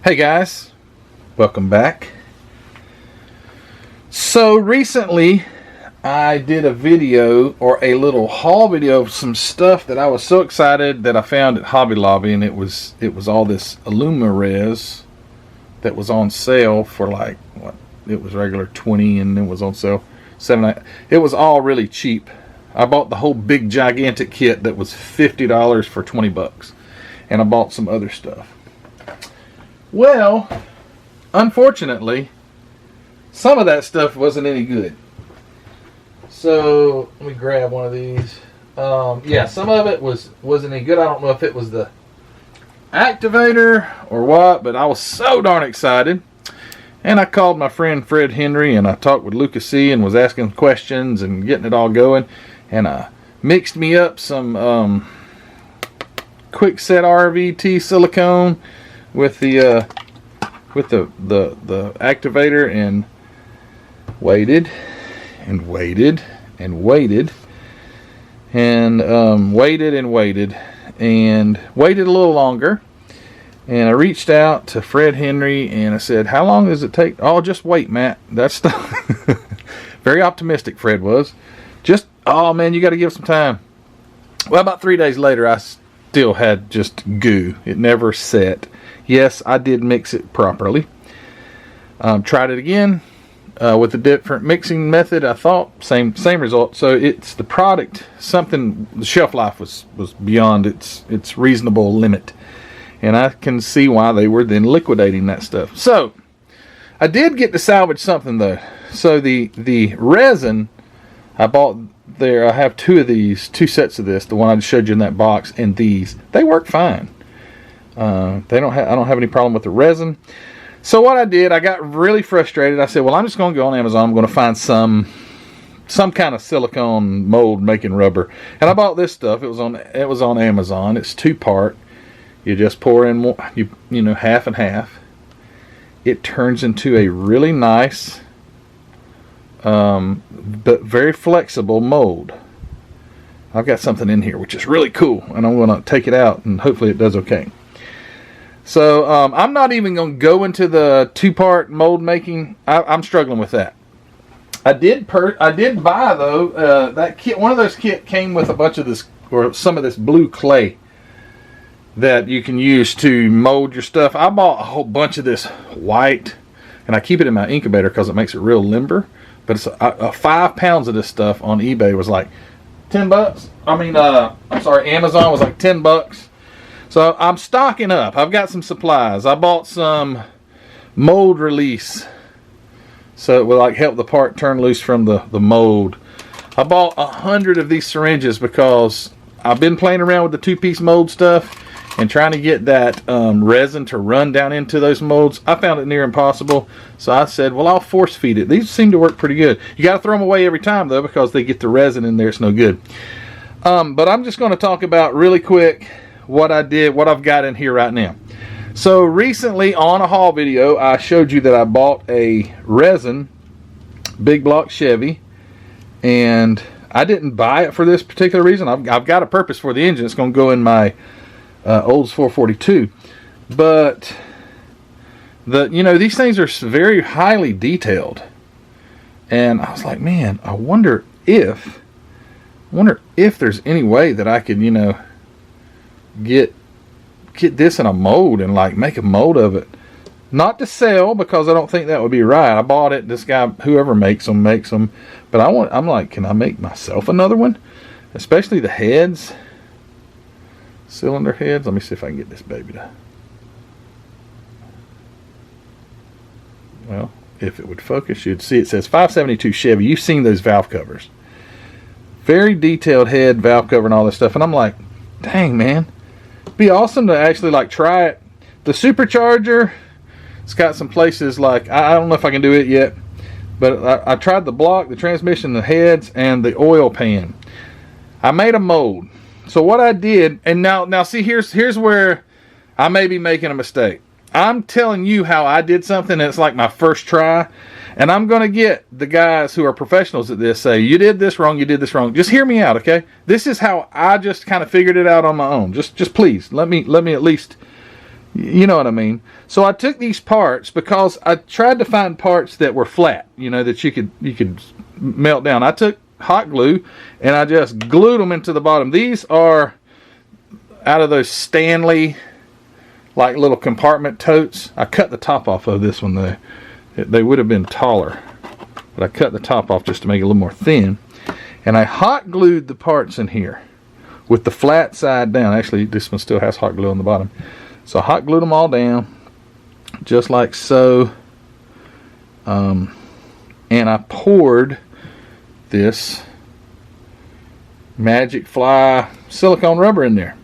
Hey guys, welcome back. So recently I did a video, or a little haul video, of some stuff that I was so excited that I found at Hobby Lobby, and it was all this Aluma-Res that was on sale for like, what, it was regular 20 and it was on sale 7. It was all really cheap. I bought the whole big gigantic kit that was $50 for 20 bucks, and I bought some other stuff. Well, unfortunately, some of that stuff wasn't any good. So let me grab one of these. Yeah, some of it wasn't any good. I don't know if it was the activator or what, but I was so darn excited. And I called my friend Fred Henry, and I talked with Lucas C. and was asking questions and getting it all going. And I mixed me up some quick set RVT silicone with the activator, and waited and waited and waited and waited and waited and waited a little longer. And I reached out to Fred Henry and I said, "How long does it take?" "Oh, just wait, Matt." That's very optimistic Fred was. Just, "Oh man, you got to give some time." Well, about 3 days later, I still had just goo. It never set. Yes, I did mix it properly. Tried it again with a different mixing method. I thought same result. So it's the product. Something, the shelf life was beyond its reasonable limit, and I can see why they were then liquidating that stuff. So I did get to salvage something though. So the resin I bought there, I have two sets of this. The one I showed you in that box, and these, they work fine. I don't have any problem with the resin. So what I did, I got really frustrated. I said, well, I'm just going to go on Amazon. I'm going to find some kind of silicone mold making rubber. And I bought this stuff. It was on Amazon. It's 2-part. You just pour in more, you know, half and half. It turns into a really nice, but very flexible mold. I've got something in here which is really cool, and I'm going to take it out, and hopefully it does okay. So I'm not even going to go into the 2-part mold making. I'm struggling with that. I did buy though that kit. One of those kit came with a bunch of this, or some of this blue clay that you can use to mold your stuff. I bought a whole bunch of this white, and I keep it in my incubator because it makes it real limber. But it's 5 pounds of this stuff on eBay was like 10 bucks. I mean, I'm sorry, Amazon was like 10 bucks. So I'm stocking up. I've got some supplies. I bought some mold release, so it will like help the part turn loose from the mold. I bought 100 of these syringes because I've been playing around with the 2-piece mold stuff and trying to get that resin to run down into those molds. I found it near impossible. So I said, well, I'll force feed it. These seem to work pretty good. You got to throw them away every time though, because they get the resin in there. It's no good. But I'm just going to talk about really quick what I did, what I've got in here right now. So recently on a haul video, I showed you that I bought a resin big block Chevy, and I didn't buy it for this particular reason. I've got a purpose for the engine. It's going to go in my Olds 442, but these things are very highly detailed, and I was like, man, I wonder if there's any way that I could get this in a mold and like make a mold of it, not to sell, because I don't think that would be right. I bought it. This guy, whoever makes them, but I'm like, can I make myself another one? Especially the heads, cylinder heads. Let me see if I can get this baby to, well, if it would focus, you'd see it says 572 Chevy. You've seen those valve covers, very detailed head, valve cover, and all this stuff. And I'm like, dang man, it'd be awesome to actually like try it. The supercharger, it's got some places like, I don't know if I can do it yet, but I tried the block, the transmission, the heads, and the oil pan. I made a mold. So what I did, and now see, here's where I may be making a mistake. I'm telling you how I did something, and it's like my first try, and I'm going to get the guys who are professionals at this say, you did this wrong, you did this wrong. Just hear me out, okay? This is how I just kind of figured it out on my own. Just please, let me at least You know what I mean? So I took these parts because I tried to find parts that were flat, you know, that you could melt down. I took hot glue and I just glued them into the bottom. These are out of those Stanley like little compartment totes. I cut the top off of this one though. They would have been taller, but I cut the top off just to make it a little more thin. And I hot glued the parts in here with the flat side down. Actually, this one still has hot glue on the bottom. So I hot glued them all down, just like so. And I poured this Magic Fly silicone rubber in there.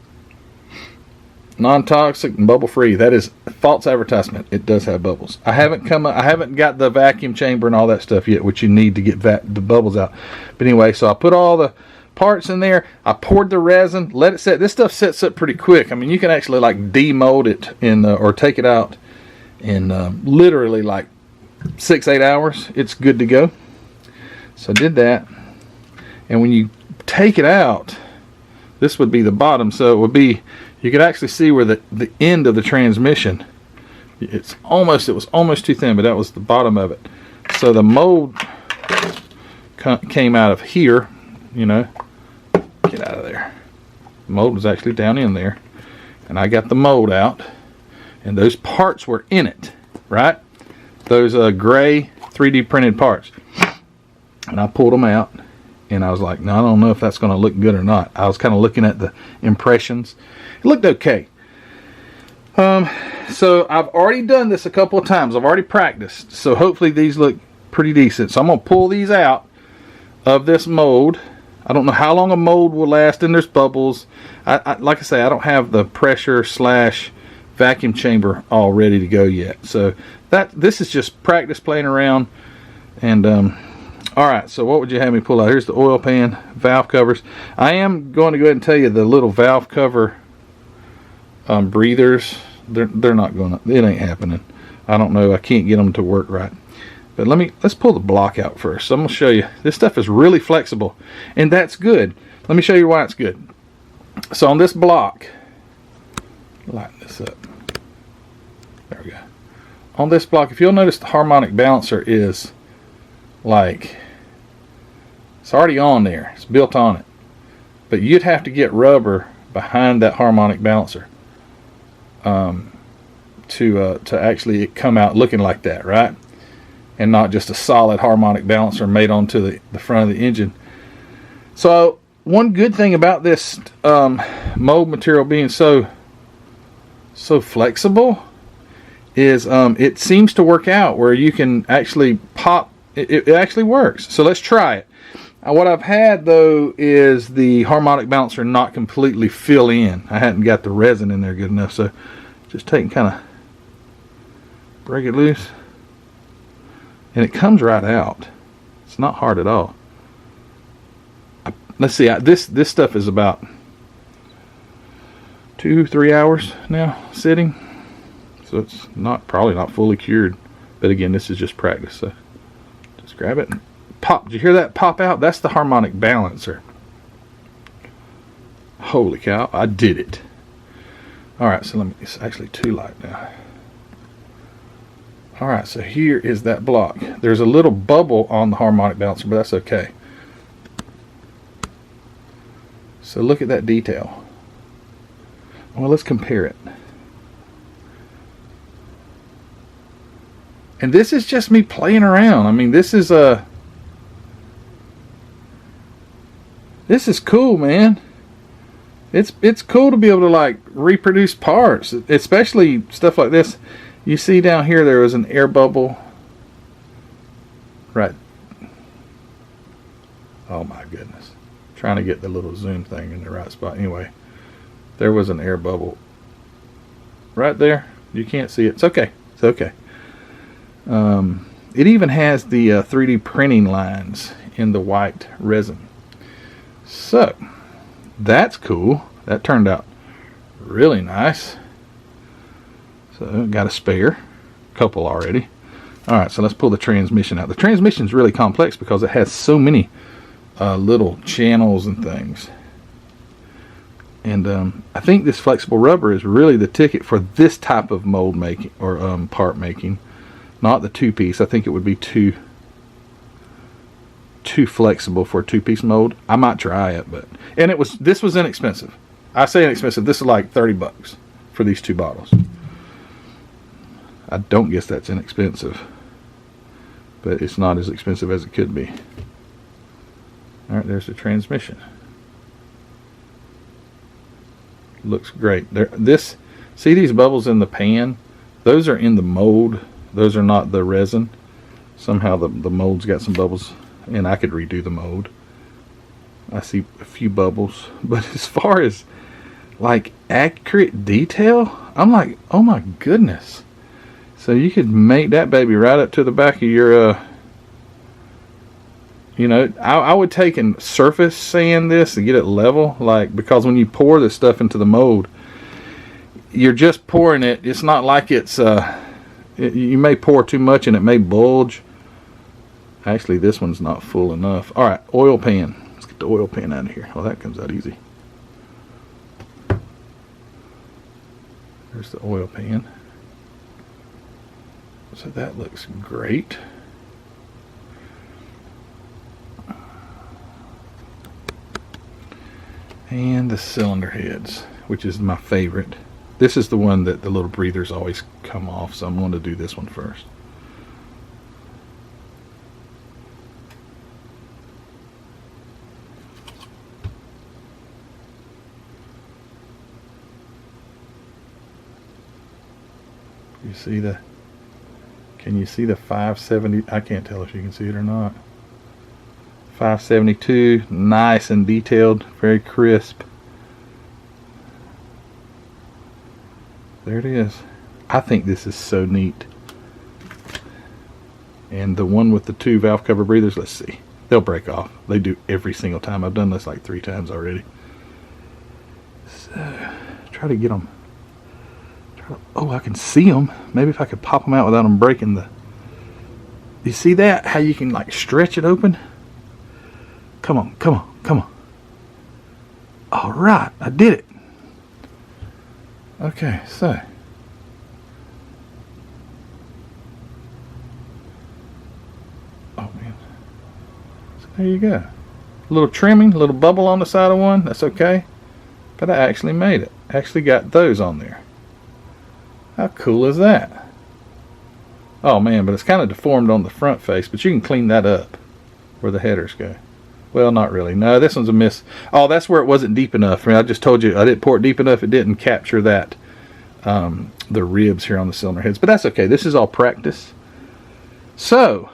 Non-toxic and bubble-free. That is false advertisement. It does have bubbles. I haven't got the vacuum chamber and all that stuff yet, which you need to get the bubbles out. But anyway, so I put all the parts in there. I poured the resin, let it set. This stuff sets up pretty quick. I mean, you can actually like demold it in or take it out in literally like 6-8 hours. It's good to go. So I did that, and when you take it out, this would be the bottom. So it would be, you could actually see where the end of the transmission. It was almost too thin, but that was the bottom of it. So the mold came out of here. You know, get out of there. The mold was actually down in there, and I got the mold out, and those parts were in it, right? Those gray 3D printed parts, and I pulled them out, and I was like, no, I don't know if that's going to look good or not. I was kind of looking at the impressions. It looked okay. So I've already done this a couple of times. I've already practiced, so hopefully these look pretty decent. So I'm going to pull these out of this mold. I don't know how long a mold will last, and there's bubbles. Like I say, I don't have the pressure / vacuum chamber all ready to go yet. So this is just practice playing around. And alright, so what would you have me pull out? Here's the oil pan, valve covers. I am going to go ahead and tell you the little valve cover breathers, they're not going to, it ain't happening. I don't know, I can't get them to work right. But let's pull the block out first. So I'm going to show you. This stuff is really flexible, and that's good. Let me show you why it's good. So on this block, lighten this up. There we go. On this block, if you'll notice, the harmonic balancer is like, it's already on there. It's built on it. But you'd have to get rubber behind that harmonic balancer to actually come out looking like that, right? And not just a solid harmonic balancer made onto the front of the engine. So one good thing about this mold material being so flexible is it seems to work out where you can actually pop. It actually works. So let's try it. What I've had though is the harmonic balancer not completely fill in. I hadn't got the resin in there good enough. So just take and kind of break it loose. And it comes right out. It's not hard at all. Let's see. This stuff is about 2-3 hours now sitting, so it's probably not fully cured. But again, this is just practice. So just grab it and pop. Did you hear that pop out? That's the harmonic balancer. Holy cow! I did it. All right. So it's actually too light now. Alright, so here is that block. There's a little bubble on the harmonic balancer, but that's okay. So look at that detail. Well, let's compare it. And this is just me playing around. I mean, this is cool, man. It's cool to be able to like reproduce parts, especially stuff like this. You see down here there was an air bubble. Right. Oh my goodness. Trying to get the little zoom thing in the right spot. Anyway, there was an air bubble right there. You can't see it. It's okay. It's okay. It even has the 3D printing lines in the white resin. So, that's cool. That turned out really nice. So got a spare, couple already. Alright, so let's pull the transmission out. The transmission is really complex because it has so many little channels and things. And I think this flexible rubber is really the ticket for this type of mold making, or part making, not the two-piece. I think it would be too flexible for a two-piece mold. I might try it, and this was inexpensive. I say inexpensive. This is like $30 for these 2 bottles. I don't guess that's inexpensive, but it's not as expensive as it could be. All right, there's the transmission. Looks great. See these bubbles in the pan? Those are in the mold. Those are not the resin. Somehow the mold's got some bubbles, and I could redo the mold. I see a few bubbles, but as far as like accurate detail, I'm like, oh my goodness. So you could make that baby right up to the back of your you know, I would take and surface sand this to get it level, like, because when you pour this stuff into the mold, you're just pouring it. It's not like it's you may pour too much and it may bulge. Actually, this one's not full enough. All right, oil pan. Let's get the oil pan out of here. Oh, that comes out easy. There's the oil pan. So that looks great. And the cylinder heads, which is my favorite. This is the one that the little breathers always come off, so I'm going to do this one first. You see can you see the 570? I can't tell if you can see it or not. 572, nice and detailed, very crisp. There it is. I think this is so neat. And the one with the 2 valve cover breathers, let's see. They'll break off. They do every single time. I've done this like 3 times already. So, try to get them. Oh, I can see them. Maybe if I could pop them out without them breaking the... You see that? How you can like stretch it open? Come on, come on, come on. All right, I did it. Okay, so. Oh, man. So there you go. A little trimming, a little bubble on the side of one. That's okay. But I actually made it. Actually got those on there. How cool is that? Oh, man, but it's kind of deformed on the front face. But you can clean that up where the headers go. Well, not really. No, this one's a miss. Oh, that's where it wasn't deep enough. I mean, I just told you I didn't pour it deep enough. It didn't capture that, the ribs here on the cylinder heads. But that's okay. This is all practice. So,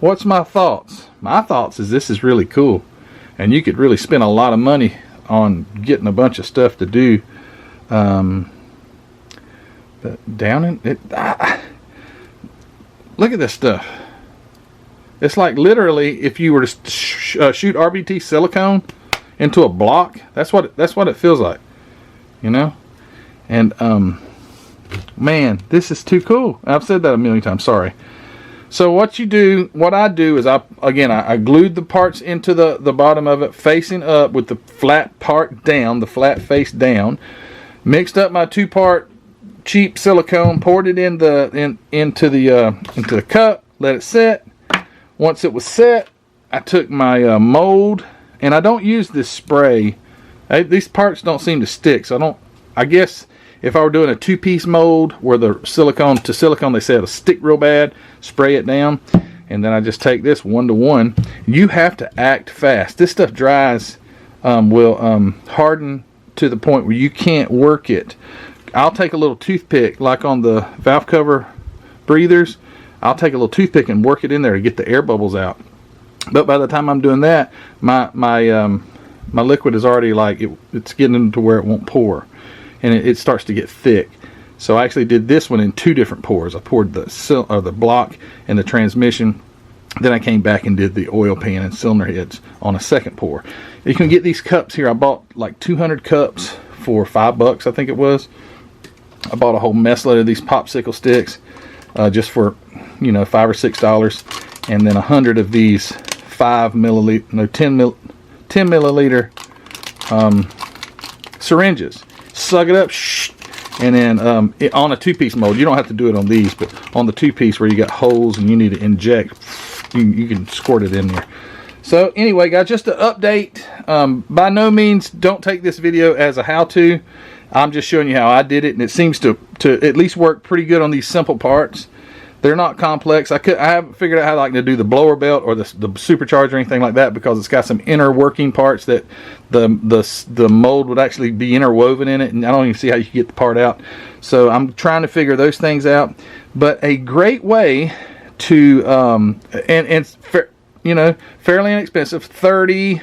what's my thoughts? My thoughts is this is really cool. And you could really spend a lot of money on getting a bunch of stuff to do. But down in it, look at this stuff. It's like literally if you were to shoot RBT silicone into a block, that's what it feels like, you know. And man, this is too cool. I've said that a million times. Sorry. So what I do is I glued the parts into the bottom of it facing up with the flat part down, the flat face down. Mixed up my 2-part cheap silicone, poured it into the cup, let it set. Once it was set, I took my mold, and I don't use this spray. These parts don't seem to stick, so I guess if I were doing a 2-piece mold where the silicone to silicone, they say it'll stick real bad, spray it down, and then I just take this 1-to-1. You have to act fast. This stuff dries, will harden to the point where you can't work it. I'll take a little toothpick, like on the valve cover breathers. I'll take a little toothpick and work it in there to get the air bubbles out. But by the time I'm doing that, my liquid is already like it's getting to where it won't pour, and it starts to get thick. So I actually did this one in 2 different pours. I poured the block and the transmission. Then I came back and did the oil pan and cylinder heads on a second pour. You can get these cups here. I bought like 200 cups for $5, I think it was. I bought a whole mess load of these popsicle sticks. Just for, $5 or $6, and then 100 of these 10 milliliter syringes. Suck it up, and then on a 2-piece mold. You don't have to do it on these, but on the 2-piece where you got holes and you need to inject, you can squirt it in there. So anyway, guys, just to update, by no means don't take this video as a how-to. I'm just showing you how I did it, and it seems to at least work pretty good on these simple parts. They're not complex. I haven't figured out how to do the blower belt or the supercharger or anything like that, because it's got some inner working parts that the mold would actually be interwoven in it, and I don't even see how you can get the part out. So I'm trying to figure those things out. But a great way to you know, fairly inexpensive, 30.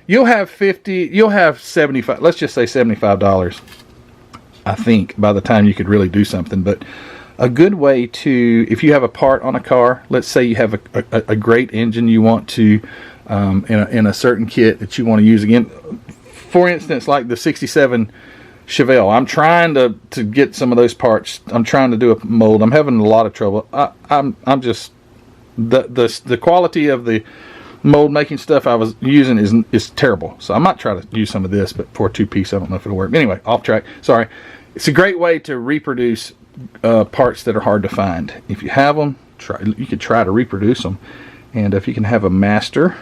You'll have 50. You'll have 75. Let's just say $75. I think by the time you could really do something, but. A good way to, if you have a part on a car, let's say you have a great engine you want to, in a certain kit that you want to use again. For instance, like the 67 Chevelle. I'm trying to get some of those parts. I'm trying to do a mold. I'm having a lot of trouble. I'm just, the quality of the mold making stuff I was using is terrible. So I might try to use some of this, but for a 2-piece, I don't know if it'll work. Anyway, off track. Sorry. It's a great way to reproduce parts that are hard to find. If you have them, you could try to reproduce them, and if you can have a master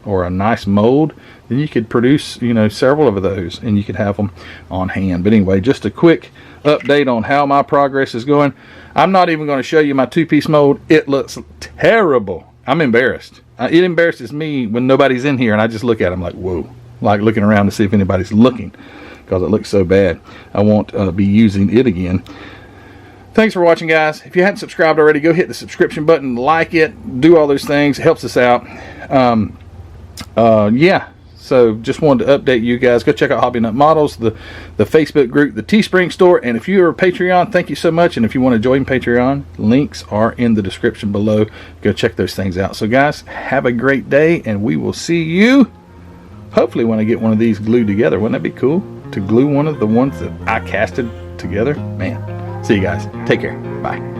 or a nice mold, then you could produce, you know, several of those, and you could have them on hand. But anyway, just a quick update on how my progress is going. I'm not even going to show you my 2-piece mold. It looks terrible. I'm embarrassed. It embarrasses me when nobody's in here and I just look at them like, whoa, like looking around to see if anybody's looking, because it looks so bad. I won't be using it again. Thanks for watching, guys. If you hadn't subscribed already, go hit the subscription button, like it, do all those things. It helps us out. Yeah, so just wanted to update you guys. Go check out Hobby Nut Models, the Facebook group, the Teespring store, and if you're a Patreon, thank you so much. And if you want to join Patreon, links are in the description below. Go check those things out. So, guys, have a great day, and we will see you hopefully when I get one of these glued together. Wouldn't that be cool to glue one of the ones that I casted together? Man. See you guys. Take care. Bye.